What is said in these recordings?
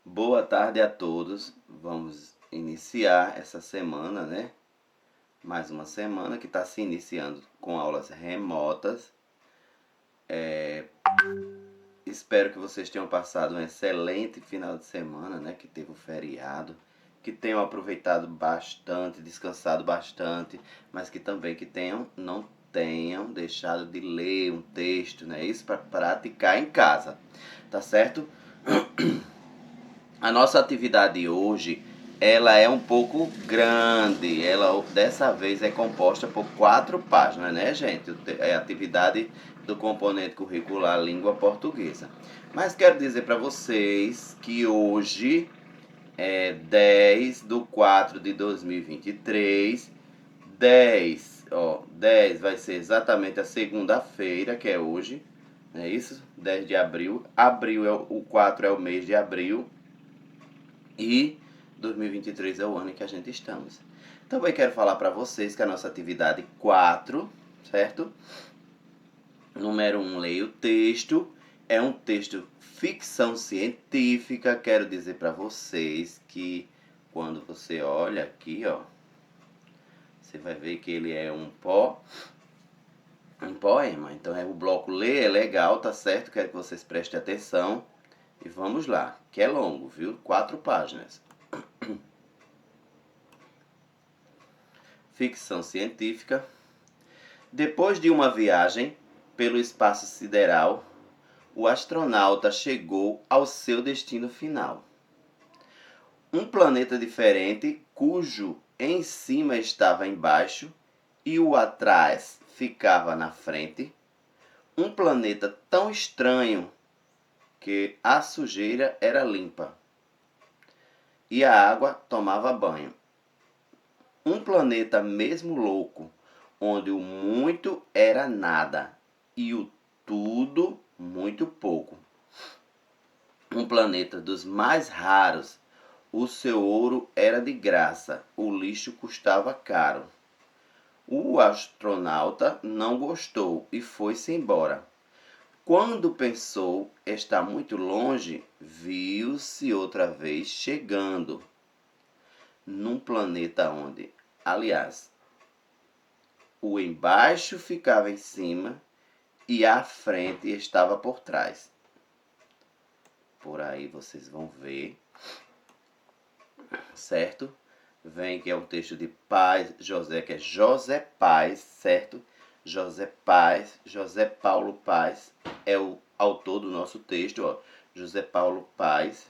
Boa tarde a todos. Vamos iniciar essa semana, né? Mais uma semana que está se iniciando com aulas remotas. Espero que vocês tenham passado um excelente final de semana, né? Que teve o feriado, que tenham aproveitado bastante, descansado bastante, mas que também não tenham deixado de ler um texto, né? Isso para praticar em casa, tá certo? A nossa atividade hoje, ela é um pouco grande. Ela dessa vez é composta por 4 páginas, né, gente? É a atividade do componente curricular língua portuguesa. Mas quero dizer para vocês que hoje é 10/4/2023. 10 vai ser exatamente a segunda-feira, que é hoje, não é isso? 10 de abril. O 4 é o mês de abril. E 2023 é o ano em que a gente estamos. Também quero falar para vocês que a nossa atividade 4, certo? Número 1, leia o texto. É um texto ficção científica. Quero dizer para vocês que quando você olha aqui, você vai ver que ele é um poema. Então o bloco ler é legal, tá certo? Quero que vocês prestem atenção. E vamos lá, que é longo, viu? 4 páginas. Ficção científica. Depois de uma viagem pelo espaço sideral, o astronauta chegou ao seu destino final. Um planeta diferente, cujo em cima estava embaixo e o atrás ficava na frente. Um planeta tão estranho que a sujeira era limpa e a água tomava banho. Um planeta mesmo louco, onde o muito era nada e o tudo muito pouco. Um planeta dos mais raros, o seu ouro era de graça, o lixo custava caro. O astronauta não gostou e foi-se embora. Quando pensou estar muito longe, viu-se outra vez chegando num planeta onde, aliás, o embaixo ficava em cima e a frente estava por trás. Por aí vocês vão ver, certo? Vem que é um texto de Paz José, que é José Paz, certo? José Paz, José Paulo Paz é o autor do nosso texto, José Paulo Paz.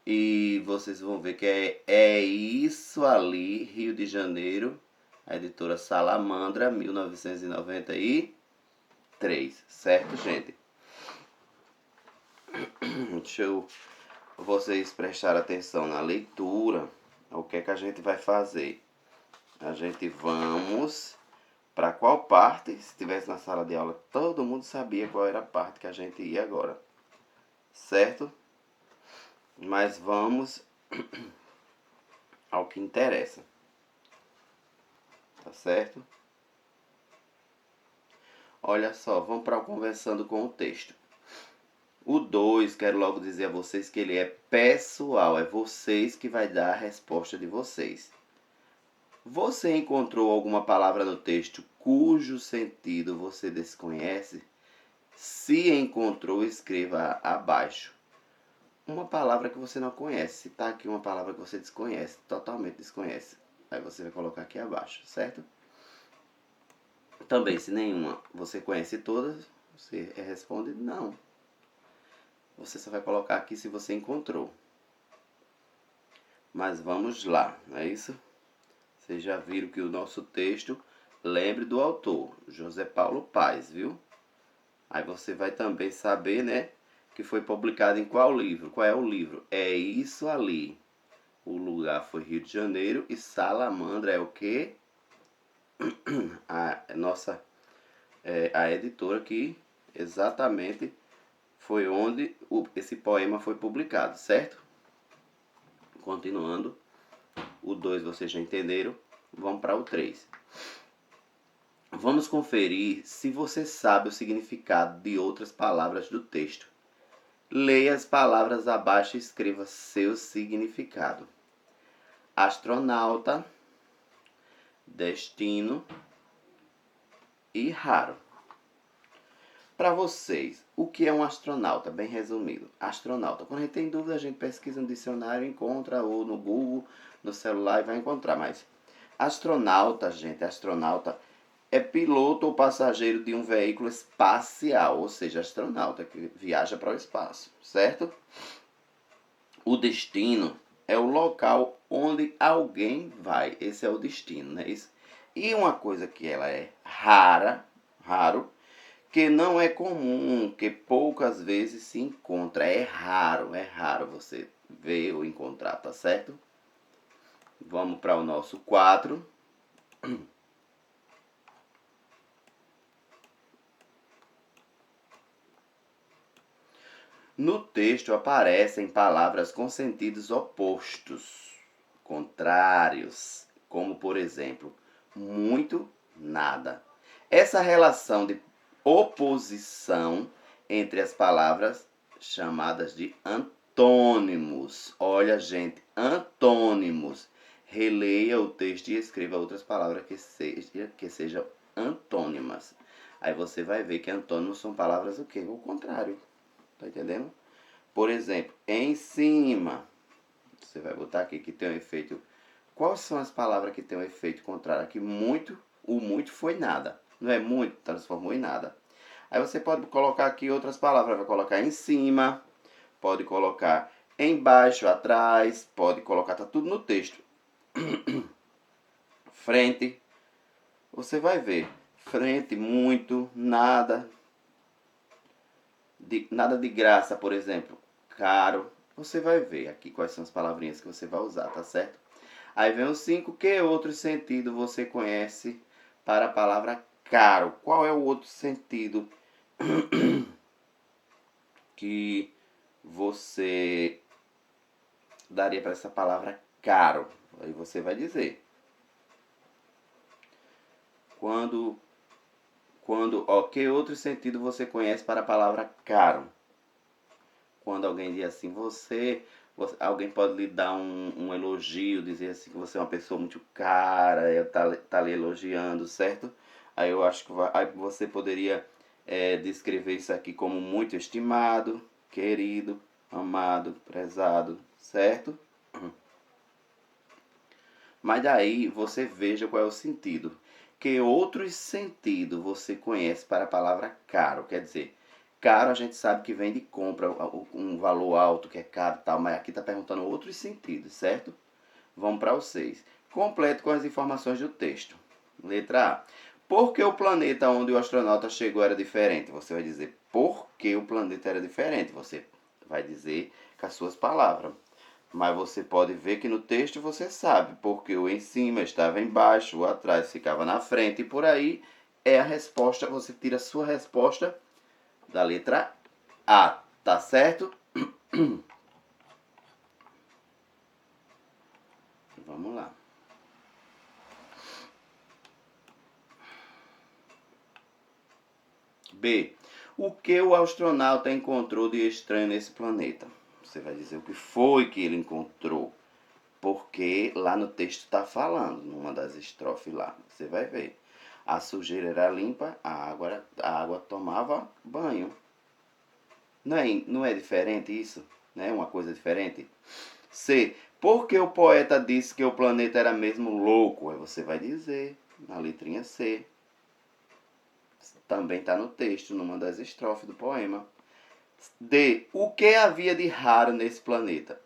E vocês vão ver que é isso ali, Rio de Janeiro, a editora Salamandra, 1993, certo, gente? Deixa vocês prestarem atenção na leitura. O que é que a gente vai fazer? A gente vamos para qual parte? Se estivesse na sala de aula, todo mundo sabia qual era a parte que a gente ia agora, certo? Mas vamos ao que interessa, tá certo? Olha só, vamos para o conversando com o texto. O 2, quero logo dizer a vocês que ele é pessoal, é vocês que vai dar a resposta de vocês. Você encontrou alguma palavra no texto cujo sentido você desconhece? Se encontrou, escreva abaixo uma palavra que você não conhece. Se está aqui uma palavra que você desconhece, totalmente desconhece, aí você vai colocar aqui abaixo, certo? Também, se nenhuma você conhece todas, você responde não. Você só vai colocar aqui se você encontrou. Mas vamos lá, não é isso? Vocês já viram que o nosso texto, lembre do autor, José Paulo Paz, viu? Aí você vai também saber, né, que foi publicado em qual livro? Qual é o livro? É Isso Ali. O lugar foi Rio de Janeiro e Salamandra é o quê? A editora que exatamente foi onde esse poema foi publicado, certo? Continuando, o 2 vocês já entenderam, vamos para o 3. Vamos conferir se você sabe o significado de outras palavras do texto. Leia as palavras abaixo e escreva seu significado. Astronauta, destino e raro. Para vocês, o que é um astronauta? Bem resumido. Astronauta. Quando a gente tem dúvida, a gente pesquisa no dicionário, encontra, ou no Google, no celular e vai encontrar. Mas astronauta, gente, astronauta é piloto ou passageiro de um veículo espacial, ou seja, astronauta que viaja para o espaço, certo? O destino é o local onde alguém vai. Esse é o destino, né? E uma coisa que ela é raro, que não é comum, que poucas vezes se encontra. É raro você ver ou encontrar, tá certo? Vamos para o nosso 4. No texto aparecem palavras com sentidos opostos, contrários, como por exemplo, muito, nada. Essa relação de oposição entre as palavras chamadas de antônimos. Olha, gente, antônimos. Releia o texto e escreva outras palavras que sejam antônimas. Aí você vai ver que antônimos são palavras o quê? O contrário. Tá entendendo? Por exemplo, em cima. Você vai botar aqui que tem um efeito. Quais são as palavras que tem um efeito contrário? Aqui muito, o muito foi nada. Não é muito, transformou em nada. Aí você pode colocar aqui outras palavras. Vai colocar em cima, pode colocar embaixo, atrás, pode colocar, tá tudo no texto. Frente, você vai ver. Frente, muito, nada. Nada de graça, por exemplo. Caro. Você vai ver aqui quais são as palavrinhas que você vai usar, tá certo? Aí vem o 5. Que outro sentido você conhece para a palavra caro? Qual é o outro sentido que você daria para essa palavra caro? Aí você vai dizer. Que outro sentido você conhece para a palavra caro? Quando alguém diz assim, alguém pode lhe dar um elogio, dizer assim que você é uma pessoa muito cara, tá lhe elogiando, certo? Aí eu acho que aí você poderia descrever isso aqui como muito estimado, querido, amado, prezado, certo? Mas daí você veja qual é o sentido. Que outros sentidos você conhece para a palavra caro? Quer dizer, caro a gente sabe que vem de compra, um valor alto que é caro e tal, mas aqui está perguntando outros sentidos, certo? Vamos para o 6. Complete com as informações do texto. Letra A. Por que o planeta onde o astronauta chegou era diferente? Você vai dizer por que o planeta era diferente. Você vai dizer com as suas palavras. Mas você pode ver que no texto você sabe, porque o em cima estava embaixo, o atrás ficava na frente, e por aí é a resposta, você tira a sua resposta da letra A, tá certo? Vamos lá. B. O que o astronauta encontrou de estranho nesse planeta? Você vai dizer o que foi que ele encontrou. Porque lá no texto está falando, numa das estrofes lá. Você vai ver. A sujeira era limpa, a água tomava banho. Não é diferente isso? Né? Uma coisa diferente? C. Por que o poeta disse que o planeta era mesmo louco? Aí você vai dizer, na letrinha C. Também está no texto, numa das estrofes do poema. D. O que havia de raro nesse planeta?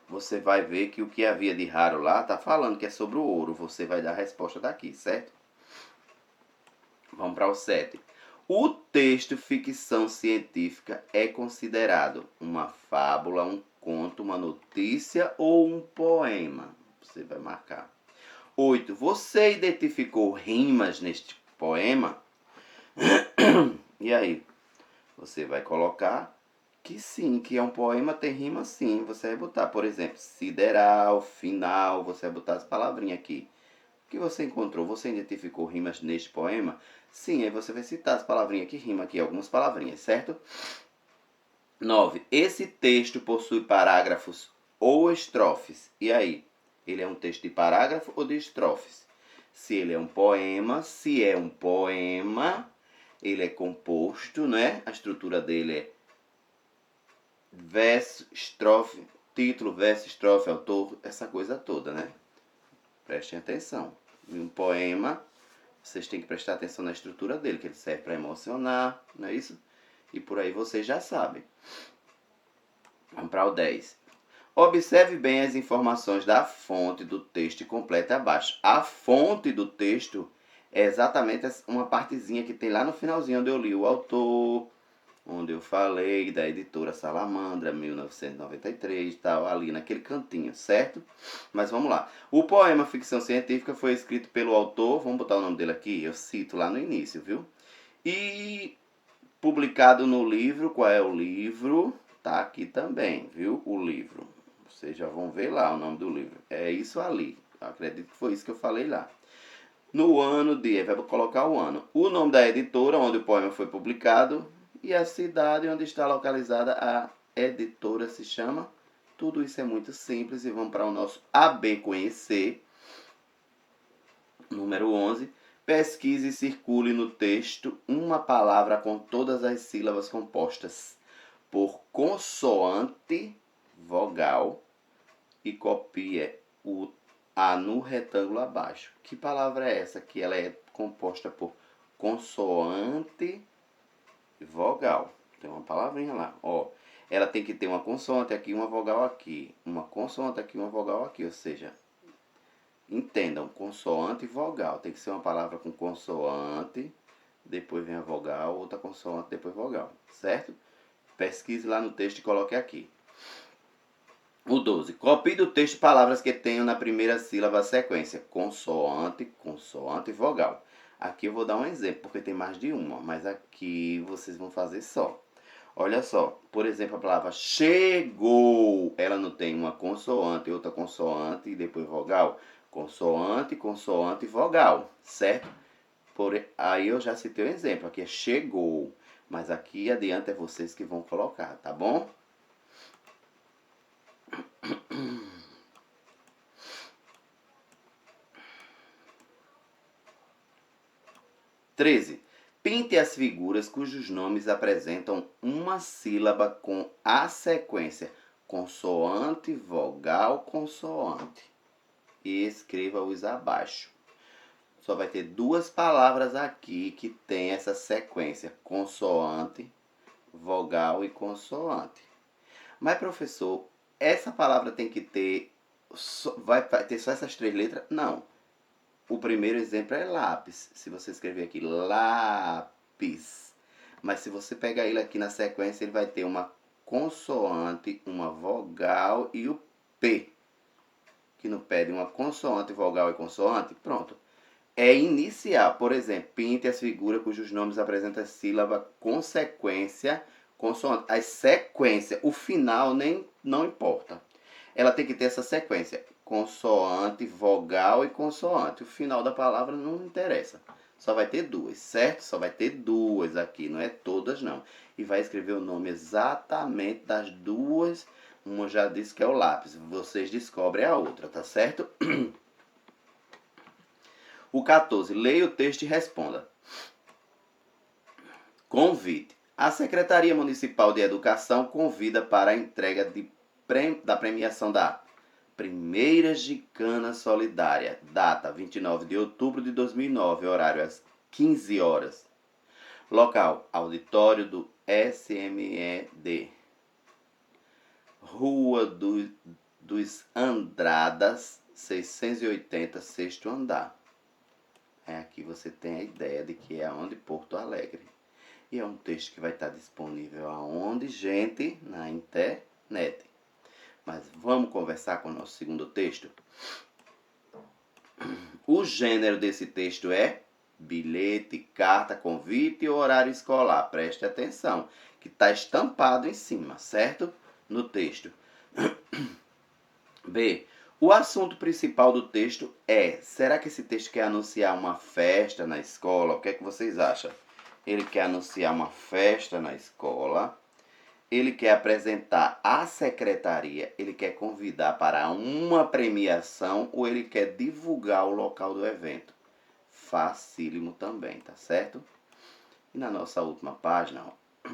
Você vai ver que o que havia de raro lá está falando que é sobre o ouro. Você vai dar a resposta daqui, certo? Vamos para o 7. O texto ficção científica é considerado uma fábula, um conto, uma notícia ou um poema? Você vai marcar. 8. Você identificou rimas neste poema? E aí? Você vai colocar que sim, que é um poema, tem rima sim. Você vai botar, por exemplo, sideral, final, você vai botar as palavrinhas aqui. O que você encontrou? Você identificou rimas neste poema? Sim, aí você vai citar as palavrinhas que rimam aqui, algumas palavrinhas, certo? 9. Esse texto possui parágrafos ou estrofes. E aí? Ele é um texto de parágrafo ou de estrofes? Se ele é um poema, ele é composto, né? A estrutura dele é verso, estrofe, título, verso, estrofe, autor, essa coisa toda, né? Prestem atenção. Em um poema, vocês têm que prestar atenção na estrutura dele, que ele serve para emocionar, não é isso? E por aí vocês já sabem. Vamos para o 10. Observe bem as informações da fonte do texto e complete abaixo. A fonte do texto é exatamente uma partezinha que tem lá no finalzinho, onde eu li o autor, onde eu falei da editora Salamandra, 1993 e tal, ali naquele cantinho, certo? Mas vamos lá. O poema Ficção Científica foi escrito pelo autor, vamos botar o nome dele aqui, eu cito lá no início, viu? E publicado no livro, qual é o livro? Tá aqui também, viu? O livro. Vocês já vão ver lá o nome do livro. É isso ali. Eu acredito que foi isso que eu falei lá. No ano de... Vai colocar o ano. O nome da editora onde o poema foi publicado e a cidade onde está localizada a editora se chama. Tudo isso é muito simples e vamos para o nosso AB Conhecer. Número 11. Pesquise e circule no texto uma palavra com todas as sílabas compostas por consoante, vogal, e copie o A no retângulo abaixo. Que palavra é essa? Que ela é composta por consoante e vogal. Tem uma palavrinha lá, ó. Ela tem que ter uma consoante aqui, uma vogal aqui. Uma consoante aqui, uma vogal aqui. Ou seja, entendam, consoante e vogal. Tem que ser uma palavra com consoante, depois vem a vogal, outra consoante, depois vogal. Certo? Pesquise lá no texto e coloque aqui. O 12. Copie do texto palavras que tenham na primeira sílaba a sequência consoante, consoante e vogal. Aqui eu vou dar um exemplo, porque tem mais de uma, mas aqui vocês vão fazer só. Olha só, por exemplo, a palavra chegou, ela não tem uma consoante, outra consoante e depois vogal. Consoante, consoante e vogal, certo? Aí eu já citei o exemplo, aqui é chegou, mas aqui adiante é vocês que vão colocar, tá bom? 13. Pinte as figuras cujos nomes apresentam uma sílaba com a sequência consoante, vogal, consoante. E escreva-os abaixo. Só vai ter duas palavras aqui que tem essa sequência, consoante, vogal e consoante. Mas, professor, essa palavra tem que ter, vai ter só essas três letras? Não. O primeiro exemplo é lápis. Se você escrever aqui lápis. Mas se você pegar ele aqui na sequência, ele vai ter uma consoante, uma vogal e o P. Que não pede uma consoante, vogal e consoante. Pronto. É inicial. Por exemplo, pinte as figuras cujos nomes apresentam a sílaba com sequência, consoante. A sequência, o final não importa. Ela tem que ter essa sequência. Consoante, vogal e consoante. O final da palavra não interessa. Só vai ter duas, certo? Só vai ter duas aqui, não é todas não. E vai escrever o nome exatamente das duas. Uma já disse que é o lápis. Vocês descobrem a outra, tá certo? O 14. Leia o texto e responda. Convite. A Secretaria Municipal de Educação convida para a entrega da premiação da Primeira Gincana Solidária, data 29 de outubro de 2009, horário às 15 horas. Local, auditório do SMED, Rua dos Andradas, 680, sexto andar. Aqui você tem a ideia de que é onde Porto Alegre. E é um texto que vai estar disponível aonde, gente? Na internet. Mas vamos conversar com o nosso segundo texto? O gênero desse texto é bilhete, carta, convite ou horário escolar. Preste atenção, que está estampado em cima, certo? No texto. B. O assunto principal do texto é: será que esse texto quer anunciar uma festa na escola? O que é que vocês acham? Ele quer anunciar uma festa na escola, ele quer apresentar a secretaria, ele quer convidar para uma premiação ou ele quer divulgar o local do evento? Facílimo também, tá certo? E na nossa última página, ó,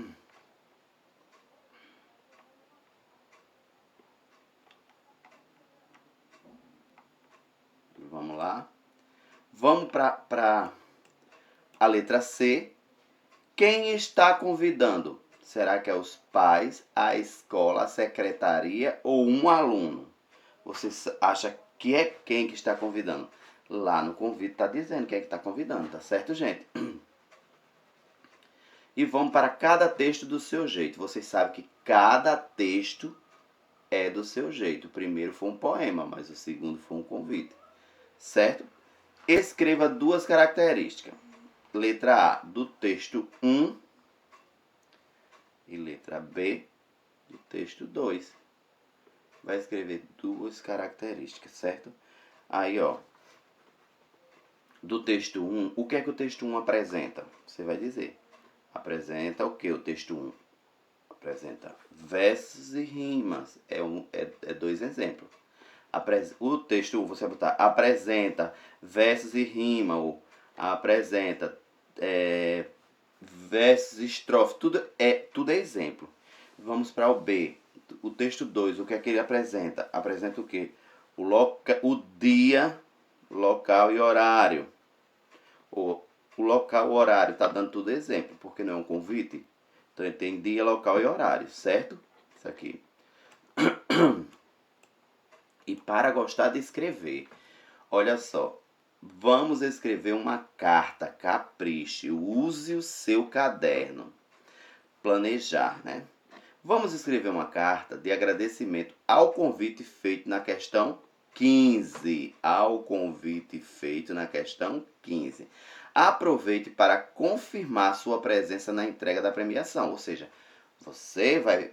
vamos lá. Vamos para a letra C. Quem está convidando? Será que é os pais, a escola, a secretaria ou um aluno? Você acha que é quem que está convidando? Lá no convite está dizendo quem é que está convidando, tá certo, gente? E vamos para cada texto do seu jeito. Vocês sabem que cada texto é do seu jeito. O primeiro foi um poema, mas o segundo foi um convite, certo? Escreva duas características. Letra A, do texto 1 e letra B, do texto 2. Vai escrever duas características, certo? Aí, ó, do texto 1, o que é que o texto 1 apresenta? Você vai dizer. Apresenta o que o texto 1? Apresenta versos e rimas. É dois exemplos. O texto 1, você vai botar apresenta versos e rima, ou apresenta versos e estrofes, tudo é exemplo. Vamos para o B. O texto 2, o que é que ele apresenta? Apresenta o quê? O dia, local e horário. O local, o horário, está dando tudo exemplo, porque não é um convite. Então ele tem dia, local e horário, certo? Isso aqui. E para gostar de escrever, olha só, vamos escrever uma carta, capriche, use o seu caderno. Planejar, né? Vamos escrever uma carta de agradecimento ao convite feito na questão 15. Ao convite feito na questão 15. Aproveite para confirmar sua presença na entrega da premiação. Ou seja, você vai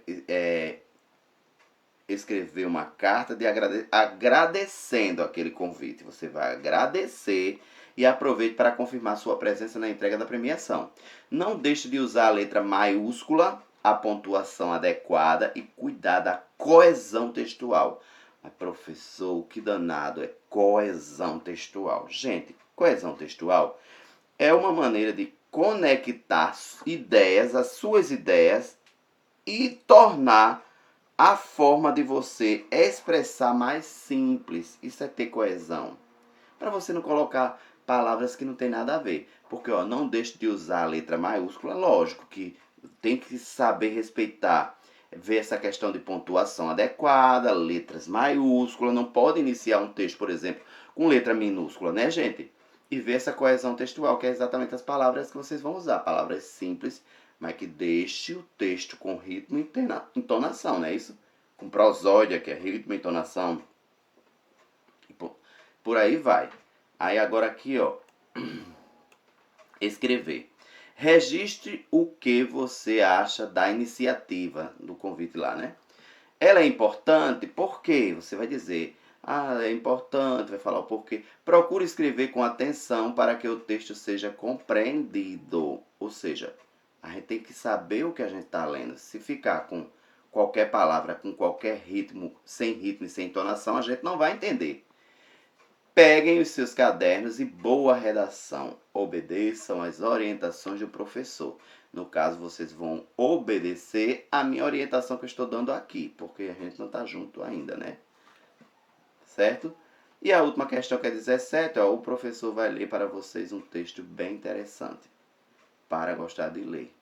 escrever uma carta de agradecendo aquele convite. Você vai agradecer e aproveite para confirmar sua presença na entrega da premiação. Não deixe de usar a letra maiúscula, a pontuação adequada e cuidar da coesão textual. Mas, professor, que danado é coesão textual? Gente, coesão textual é uma maneira de conectar ideias, as suas ideias, e tornar a forma de você expressar mais simples. Isso é ter coesão. Para você não colocar palavras que não tem nada a ver. Porque, ó, não deixe de usar a letra maiúscula. Lógico que tem que saber respeitar. Ver essa questão de pontuação adequada, letras maiúsculas. Não pode iniciar um texto, por exemplo, com letra minúscula, né, gente? E ver essa coesão textual, que é exatamente as palavras que vocês vão usar. Palavras simples, mas que deixe o texto com ritmo e entonação, não é isso? Com prosódia, que é ritmo e entonação. E por aí vai. Aí agora aqui, ó, escrever. Registre o que você acha da iniciativa do convite lá, né? Ela é importante? Por quê? Você vai dizer, é importante, vai falar o porquê. Procure escrever com atenção para que o texto seja compreendido. Ou seja, a gente tem que saber o que a gente está lendo. Se ficar com qualquer palavra, com qualquer ritmo e sem entonação, a gente não vai entender. Peguem os seus cadernos e boa redação. Obedeçam às orientações do professor. No caso, vocês vão obedecer a minha orientação que eu estou dando aqui, porque a gente não está junto ainda, né? Certo? E a última questão, que é 17, ó, o professor vai ler para vocês um texto bem interessante, para gostar de ler.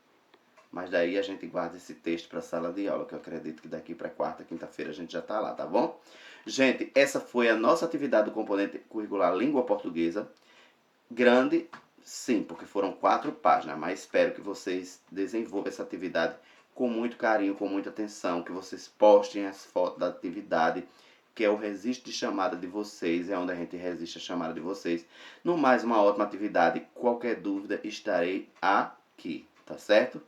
Mas daí a gente guarda esse texto para a sala de aula, que eu acredito que daqui para quarta, quinta-feira a gente já está lá, tá bom? Gente, essa foi a nossa atividade do componente curricular Língua Portuguesa. Grande, sim, porque foram 4 páginas, mas espero que vocês desenvolvam essa atividade com muito carinho, com muita atenção, que vocês postem as fotos da atividade, que é o registro de chamada de vocês, é onde a gente registra a chamada de vocês. No mais, uma ótima atividade. Qualquer dúvida, estarei aqui, tá certo?